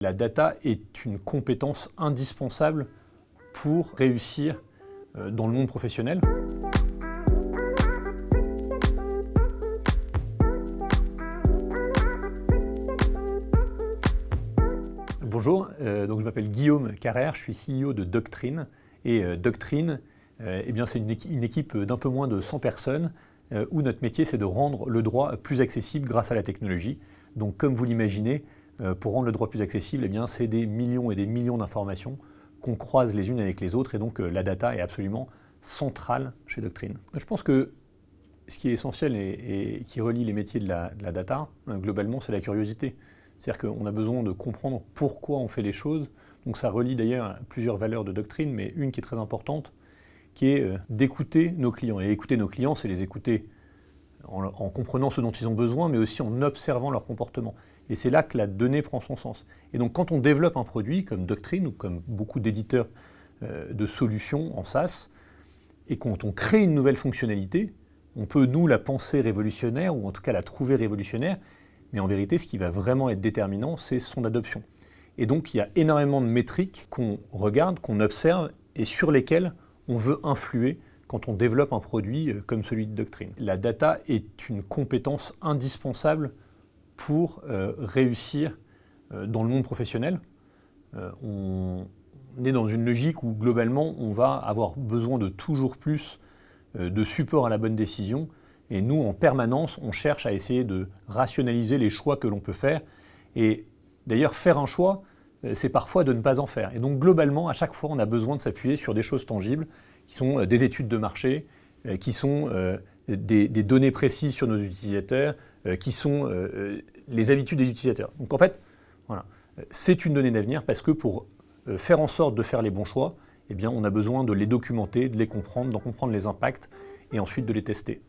La data est une compétence indispensable pour réussir dans le monde professionnel. Bonjour, donc je m'appelle Guillaume Carrère, je suis CEO de Doctrine. Et Doctrine, c'est une équipe d'un peu moins de 100 personnes où notre métier c'est de rendre le droit plus accessible grâce à la technologie. Donc comme vous l'imaginez, pour rendre le droit plus accessible, c'est des millions et des millions d'informations qu'on croise les unes avec les autres et donc la data est absolument centrale chez Doctrine. Je pense que ce qui est essentiel et qui relie les métiers de la data, globalement, c'est la curiosité. C'est-à-dire qu'on a besoin de comprendre pourquoi on fait les choses. Donc ça relie d'ailleurs plusieurs valeurs de Doctrine, mais une qui est très importante, qui est d'écouter nos clients. Et écouter nos clients, c'est les écouter en comprenant ce dont ils ont besoin, mais aussi en observant leur comportement. Et c'est là que la donnée prend son sens. Et donc quand on développe un produit comme Doctrine, ou comme beaucoup d'éditeurs de solutions en SaaS, et quand on crée une nouvelle fonctionnalité, on peut nous la penser révolutionnaire, ou en tout cas la trouver révolutionnaire, mais en vérité, ce qui va vraiment être déterminant, c'est son adoption. Et donc, il y a énormément de métriques qu'on regarde, qu'on observe, et sur lesquelles on veut influer quand on développe un produit comme celui de Doctrine. La data est une compétence indispensable pour réussir dans le monde professionnel. On est dans une logique où, globalement, on va avoir besoin de toujours plus de support à la bonne décision. Et nous, en permanence, on cherche à essayer de rationaliser les choix que l'on peut faire. Et d'ailleurs, faire un choix, c'est parfois de ne pas en faire. Et donc, globalement, à chaque fois, on a besoin de s'appuyer sur des choses tangibles, qui sont des études de marché, qui sont des données précises sur nos utilisateurs, qui sont les habitudes des utilisateurs. Donc, en fait, voilà, c'est une donnée d'avenir parce que pour faire en sorte de faire les bons choix, on a besoin de les documenter, de les comprendre, d'en comprendre les impacts et ensuite de les tester.